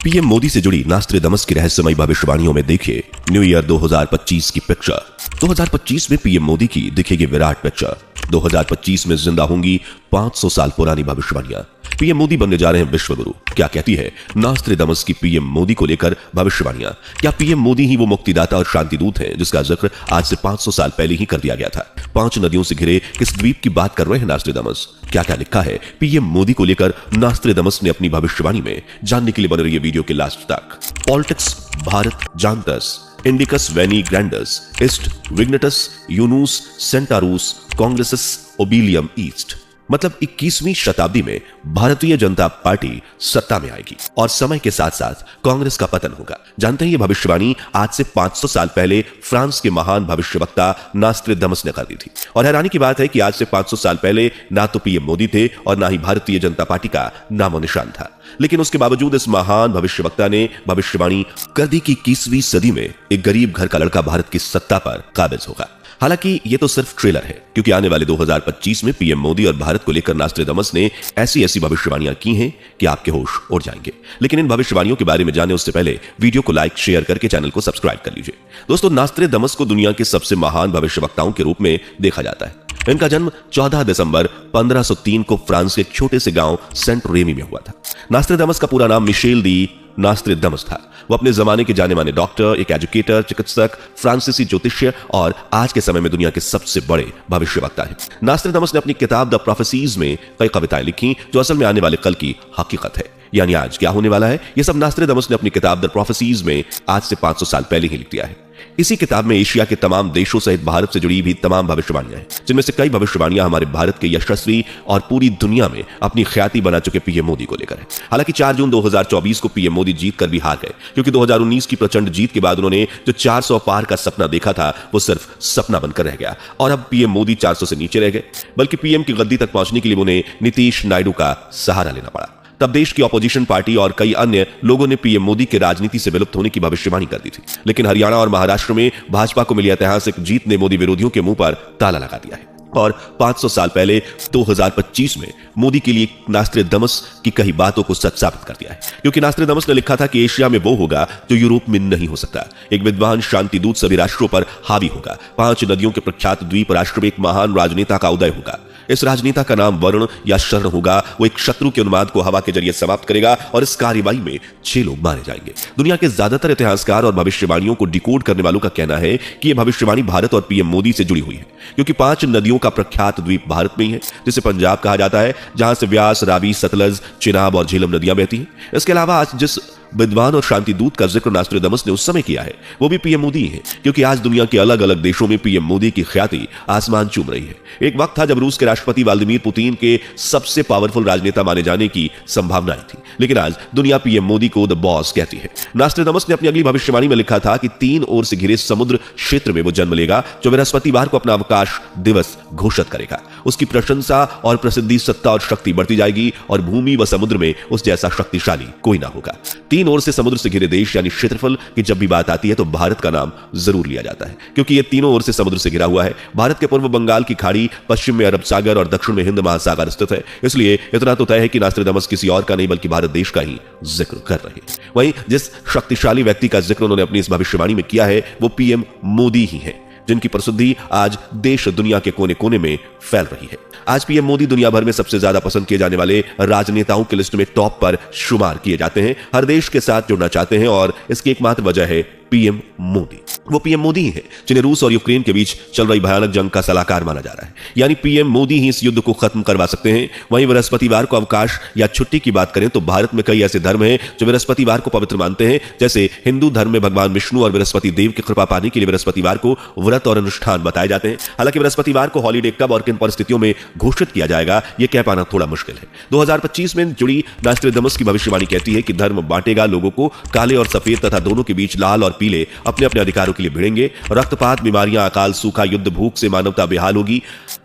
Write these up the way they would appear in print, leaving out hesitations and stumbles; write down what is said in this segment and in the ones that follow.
PM Modi से जुड़ी नास्ट्रेडमस की रहस्यमयी भविष्यवाणियों में देखिए न्यू ईयर 2025 की पिक्चर। 2025 में पीएम मोदी की दिखेगी विराट पिक्चर। 2025 में जिंदा होंगी 500 साल पुरानी भविष्यवाणियां। पीएम मोदी बनने जा रहे हैं विश्वगुरु। क्या कहती है नास्ट्रेडमस की पीएम मोदी को लेकर भविष्यवाणियां? क्या पीएम मोदी ही वो मुक्तिदाता और शांतिदूत हैं जिसका जिक्र आज से 500 साल पहले ही कर दिया गया था? 5 नदियों से घिरे किस द्वीप की बात कर रहे हैं नास्ट्रेडमस? क्या क्या लिखा है पीएम मोदी को लेकर नास्ट्रेडमस ने अपनी भविष्यवाणी में? जानने के लिए बने रहिए वीडियो के लास्ट तक। पॉलिटिक्स भारत जानतस, इंडिकस वेनी ग्रैंडस, ईस्ट विग्नेटस यूनुस सेंटारूस कांग्रेसस ओबिलियम ईस्ट। मतलब 21वीं शताब्दी में भारतीय जनता पार्टी सत्ता में आएगी और समय के साथ साथ कांग्रेस का पतन होगा। जानते हैं ये भविष्यवाणी आज से 500 साल पहले फ्रांस के महान भविष्यवक्ता नास्ट्रेडमस ने कर दी थी। और हैरानी की बात है कि आज से 500 साल पहले ना तो पीएम मोदी थे और ना ही भारतीय जनता पार्टी का नामो निशान था, लेकिन उसके बावजूद इस महान भविष्यवक्ता ने भविष्यवाणी कर दी कि 21वीं सदी में एक गरीब घर का लड़का भारत की सत्ता पर काबिज होगा। हालांकि ये तो सिर्फ ट्रेलर है, क्योंकि आने वाले 2025 में पीएम मोदी और भारत को लेकर नास्ट्रेडमस ने ऐसी ऐसी भविष्यवाणियां की हैं कि आपके होश उड़ जाएंगे। लेकिन इन भविष्यवाणियों के बारे में जाने उससे पहले वीडियो को लाइक शेयर करके चैनल को सब्सक्राइब कर लीजिए। दोस्तों, नास्ट्रेडमस को दुनिया के सबसे महान भविष्यवक्ताओं के रूप में देखा जाता है। इनका जन्म 14 दिसंबर 1503 को फ्रांस के एक छोटे से गांव सेंट रेमी में हुआ था। नास्ट्रेडमस का पूरा नाम मिशेल दी नास्ट्रेडमस था। वो अपने जमाने के जाने माने डॉक्टर, एक एजुकेटर, चिकित्सक, फ्रांसीसी ज्योतिष्य और आज के समय में दुनिया के सबसे बड़े भविष्यवक्ता हैं। नास्ट्रेडमस ने अपनी किताब द प्रोफेसीज में कई कविताएं लिखी जो असल में आने वाले कल की हकीकत है, यानी आज क्या होने वाला है, ये सब नास्ट्रेडमस ने अपनी किताब द प्रोफेसीज में आज से 500 साल पहले ही लिख दिया है। इसी किताब में एशिया के तमाम देशों सहित भारत से जुड़ी भी तमाम भविष्यवाणियां हैं, जिनमें से कई भविष्यवाणियां हमारे भारत के यशस्वी और पूरी दुनिया में अपनी ख्याति बना चुके पीएम मोदी को लेकर है। हालांकि 4 जून 2024 को पीएम मोदी जीत कर भी हार गए, क्योंकि 2019 की प्रचंड जीत के बाद उन्होंने जो 400 पार का सपना देखा था वो सिर्फ सपना बनकर रह गया और अब पीएम मोदी 400 से नीचे रह गए, बल्कि पीएम की गद्दी तक पहुंचने के लिए उन्हें नीतीश नायडू का सहारा लेना पड़ा। तब देश की ऑपोजिशन पार्टी और कई अन्य लोगों ने पीएम मोदी के राजनीति से विलुप्त होने की भविष्यवाणी कर दी थी, लेकिन हरियाणा और महाराष्ट्र में भाजपा को मिली ऐतिहासिक जीत ने मोदी विरोधियों के मुंह पर ताला लगा दिया है। और 500 साल पहले 2025 में मोदी के लिए नास्ट्रेडमस की कई बातों को सच साबित कर दिया है, क्योंकि नास्ट्रेडमस ने लिखा था कि एशिया में वो होगा जो यूरोप में नहीं हो सकता। एक विद्वान शांतिदूत सभी राष्ट्रों पर हावी होगा। 5 नदियों के प्रख्यात द्वीप राष्ट्र में एक महान राजनेता का उदय होगा। इस राजनेता का नाम वरुण या शरण होगा। वो एक शत्रु के उन्माद को हवा के जरिए समाप्त करेगा और इस कार्रवाई में 6 लोग मारे जाएंगे। दुनिया के ज्यादातर इतिहासकार और भविष्यवाणियों को डिकोड करने वालों का कहना है कि यह भविष्यवाणी भारत और पीएम मोदी से जुड़ी हुई है, क्योंकि 5 नदियों का प्रख्यात द्वीप भारत में ही है, जिसे पंजाब कहा जाता है, जहां से व्यास, रावी, सतलज, चिनाब और झेलम नदियां बहती हैं। इसके अलावा आज जिस विद्वान और शांतिदूत का जिक्र नास्ट्रेडमस ने उस समय किया है वो भी पीएम मोदी है, क्योंकि आज दुनिया के अलग अलग देशों में पीएम मोदी की ख्याति आसमान चूम रही है। एक वक्त था जब रूस के राष्ट्रपति व्लादिमीर पुतिन के सबसे पावरफुल राजनेता माने जाने की संभावनाएं थी, लेकिन आज दुनिया पीएम मोदी को द बॉस कहती है। नास्ट्रेडमस ने अपनी अगली भविष्यवाणी में लिखा था कि 3 ओर से घिरे समुद्र क्षेत्र में वो जन्म लेगा जो बृहस्पतिवार को अपना अवकाश दिवस घोषित करेगा। उसकी प्रशंसा और प्रसिद्धि, सत्ता और शक्ति बढ़ती जाएगी और भूमि व समुद्र में उस जैसा शक्तिशाली कोई ना होगा। 3 ओर से समुद्र से घिरे देश यानी क्षेत्रफल की जब भी बात आती है तो भारत का नाम जरूर लिया जाता है, क्योंकि ये तीनों ओर से समुद्र से घिरा हुआ है। भारत के पूर्व बंगाल की खाड़ी, पश्चिम में अरब सागर और दक्षिण में हिंद महासागर स्थित है। इसलिए इतना तो तय है कि नास्ट्रेडमस किसी और का नहीं बल्कि भारत देश का ही जिक्र कर रहे हैं। वहीं जिस शक्तिशाली व्यक्ति का जिक्र उन्होंने अपनी इस भविष्यवाणी में किया है वो पीएम मोदी ही है, जिनकी प्रसिद्धि आज देश दुनिया के कोने कोने में फैल रही है। आज पीएम मोदी दुनिया भर में सबसे ज्यादा पसंद किए जाने वाले राजनेताओं की लिस्ट में टॉप पर शुमार किए जाते हैं। हर देश के साथ जुड़ना चाहते हैं और इसकी एकमात्र वजह है पीएम मोदी। वो पीएम मोदी ही है जिन्हें रूस और यूक्रेन के बीच चल रही भयानक जंग का सलाहकार माना जा रहा है, यानी पीएम मोदी ही इस युद्ध को खत्म करवा सकते हैं। वहीं बृहस्पतिवार को अवकाश या छुट्टी की बात करें तो भारत में कई ऐसे धर्म हैं जो बृहस्पतिवार को पवित्र मानते हैं। जैसे हिंदू धर्म में भगवान विष्णु और बृहस्पति देव की कृपा पाने के लिए बृहस्पतिवार को व्रत और अनुष्ठान बताए जाते हैं। हालांकि बृहस्पतिवार को हॉलीडे कब और किन परिस्थितियों में घोषित किया जाएगा यह कह पाना थोड़ा मुश्किल है। 2025 में जुड़ी नास्ट्रेडमस की भविष्यवाणी कहती है कि धर्म बांटेगा लोगों को, काले और सफेद तथा दोनों के बीच लाल और पीले अपने अपने अधिकारों हथियारों के लिए भिड़ेंगे। रक्तपात, बीमारियां, अकाल, सूखा, युद्ध, भूख से मानवता बेहाल होगी।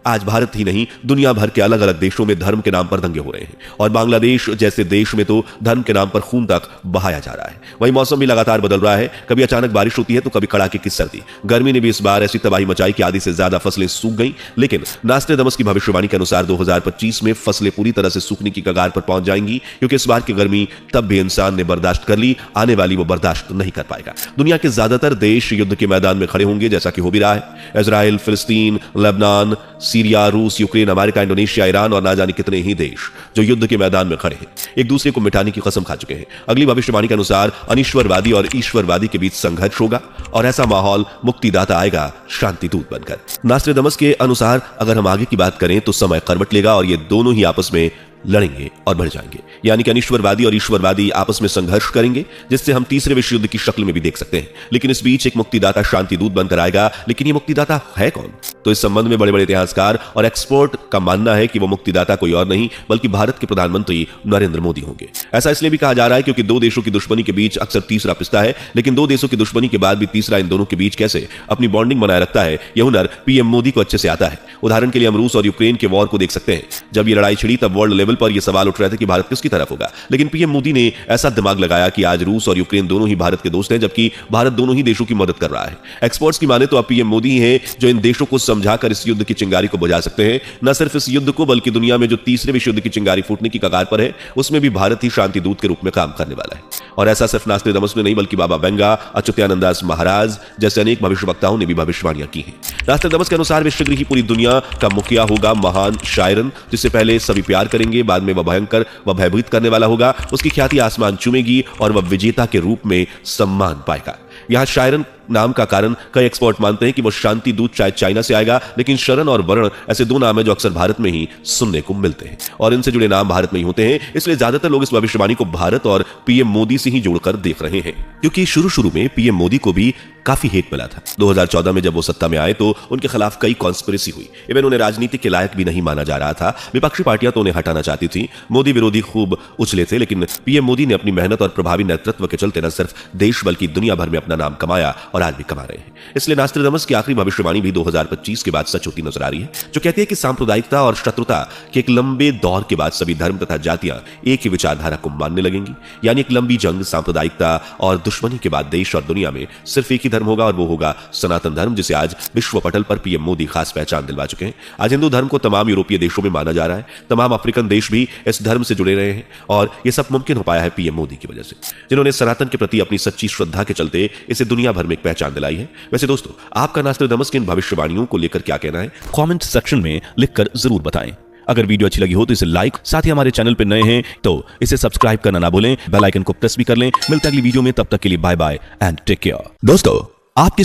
आज भारत ही नहीं, दुनिया भर के अलग अलग देशों में धर्म के नाम पर दंगे हो रहे हैं और बांग्लादेश जैसे देश में तो धर्म के नाम पर खून तक बहाया जा रहा है। वहीं मौसम भी लगातार बदल रहा है, कभी अचानक बारिश होती है तो कभी कड़ाके की सर्दी। गर्मी ने भी इस बार ऐसी तबाही मचाई कि आधी से ज्यादा फसलें सूख गईं। लेकिन नास्ट्रेडमस की भविष्यवाणी के अनुसार 2025 में फसलें पूरी तरह से सूखने की कगार पर पहुंच जाएंगी, क्योंकि इस बार की गर्मी तब भी इंसान ने बर्दाश्त कर ली, आने वाली वो बर्दाश्त नहीं कर पाएगा। दुनिया के ज्यादातर देश युद्ध के मैदान में खड़े होंगे, जैसा कि हो भी रहा है। इजराइल, फिलिस्तीन, लेबनान, सीरिया, रूस, यूक्रेन, अमेरिका, इंडोनेशिया, ईरान और ना जाने कितने ही देश जो युद्ध के मैदान में खड़े हैं, एक दूसरे को मिटाने की कसम खा चुके हैं। अगली भविष्यवाणी के अनुसार अनिश्वरवादी और ईश्वरवादी के बीच संघर्ष होगा और ऐसा माहौल मुक्तिदाता आएगा शांति दूत बनकर। नास्ट्रेडमस के अनुसार अगर हम आगे की बात करें तो समय करवट लेगा और ये दोनों ही आपस में लड़ेंगे और बढ़ जाएंगे, यानी कि अनिश्वरवादी और ईश्वरवादी आपस में संघर्ष करेंगे, जिससे हम तीसरे विश्व युद्ध की शक्ल में भी देख सकते हैं। लेकिन इस बीच एक मुक्तिदाता शांति दूत बनकर आएगा। लेकिन ये मुक्तिदाता है कौन? तो इस संबंध में बड़े बड़े इतिहासकार और एक्सपर्ट का मानना है कि वो मुक्तिदाता कोई और नहीं बल्कि भारत के प्रधानमंत्री नरेंद्र मोदी होंगे। ऐसा इसलिए भी कहा जा रहा है क्योंकि दो देशों की दुश्मनी के बीच अक्सर तीसरा पिसता है, लेकिन दो देशों की दुश्मनी के बाद भी तीसरा इन दोनों के बीच कैसे अपनी बॉन्डिंग बनाए रखता है, यह हुनर पीएम मोदी को अच्छे से आता है। उदाहरण के लिए हम रूस और यूक्रेन के वॉर को देख सकते हैं। जब ये लड़ाई छिड़ी तब वर्ल्ड लेवल पर यह सवाल उठ रहे थे कि भारत किसकी तरफ होगा, लेकिन पीएम मोदी ने ऐसा दिमाग लगाया कि आज रूस और यूक्रेन दोनों ही भारत के दोस्त हैं, जबकि भारत दोनों ही देशों की मदद कर रहा है। एक्सपर्ट्स की माने तो अब पीएम मोदी हैं जो इन देशों को समझाकर इस युद्ध की चिंगारी को बुझा सकते हैं। न सिर्फ इस युद्ध को बल्कि दुनिया में जो तीसरे विश्व युद्ध की चिंगारी फूटने की कगार पर है, उसमें भी भारत ही शांति दूत के रूप में काम करने वाला है। और ऐसा सिर्फ नास्ट्रेडमस ने नहीं बल्कि बाबा बेंगा, अच्युतानंदास महाराज जैसे अनेक भविष्यवक्ताओं ने भी भविष्यवाणियां की हैं। नास्ट्रेडमस के अनुसार विश्वगृह की पूरी दुनिया का मुखिया होगा महान शायरन, जिससे पहले सभी प्यार करेंगे, बाद में वह भयंकर व भयभीत करने वाला होगा। उसकी ख्याति आसमान चूमेगी और वह विजेता के रूप में सम्मान पाएगा। यहां शायरन नाम का कारण कई एक्सपर्ट मानते हैं कि वो शांति दूत शायद चाइना से आएगा, लेकिन शरण और वर्ण ऐसे दो नाम हैं जो अक्सर भारत में ही सुनने को मिलते हैं और इनसे जुड़े नाम भारत में ही होते हैं। इसलिए ज्यादातर लोग इस भविष्यवाणी को भारत और पीएम मोदी से ही जोड़कर देख रहे हैं, क्योंकि शुरू में पीएम मोदी को भी काफी हेट मिला था। 2014 में जब वो सत्ता में आए तो उनके खिलाफ कई कॉन्स्पिरेसी हुई। इवन उन्हें राजनीति के लायक भी नहीं माना जा रहा था। विपक्षी पार्टियां तो उन्हें हटाना चाहती थी। मोदी विरोधी खूब उछले थे, लेकिन पीएम मोदी ने अपनी मेहनत और प्रभावी नेतृत्व के चलते न सिर्फ देश बल्कि दुनिया भर में अपना नाम कमाया और आज भी कमा रहे हैं। इसलिए नास्ट्रेडमस की आखिरी भविष्यवाणी भी 2025 के बाद सच होती नजर आ रही है, जो कहती है कि सांप्रदायिकता और शत्रुता के एक लंबे दौर के बाद सभी धर्म तथा जातियां एक ही विचारधारा को मानने लगेंगी। यानी एक लंबी जंग, सांप्रदायिकता और दुश्मनी के बाद देश और दुनिया में सिर्फ एक ही धर्म होगा और वो होगा सनातन धर्म, जिसे आज विश्व पटल पर पीएम मोदी खास पहचान दिलवा चुके हैं। आज हिंदू धर्म को तमाम यूरोपीय देशों में माना जा रहा है। तमाम अफ्रीकन देश भी इस धर्म से जुड़े रहे हैं और यह सब मुमकिन हो पाया है पीएम मोदी की वजह से, जिन्होंने सनातन के प्रति अपनी सच्ची श्रद्धा के चलते इसे दुनिया भर में एक पहचान दिलाई है। वैसे दोस्तों, आपका नास्ट्रेडमस की इन भविष्यवाणियों को लेकर क्या कहना है, कमेंट सेक्शन में लिखकर जरूर बताएं। अगर वीडियो अच्छी लगी हो तो इसे लाइक, साथ ही हमारे चैनल पर नए हैं तो इसे सब्सक्राइब करना ना भूलें, बेल आइकन को प्रेस भी कर लें। मिलते हैं अगली वीडियो में, तब तक के लिए bye bye and take care. दोस्तों, आपकी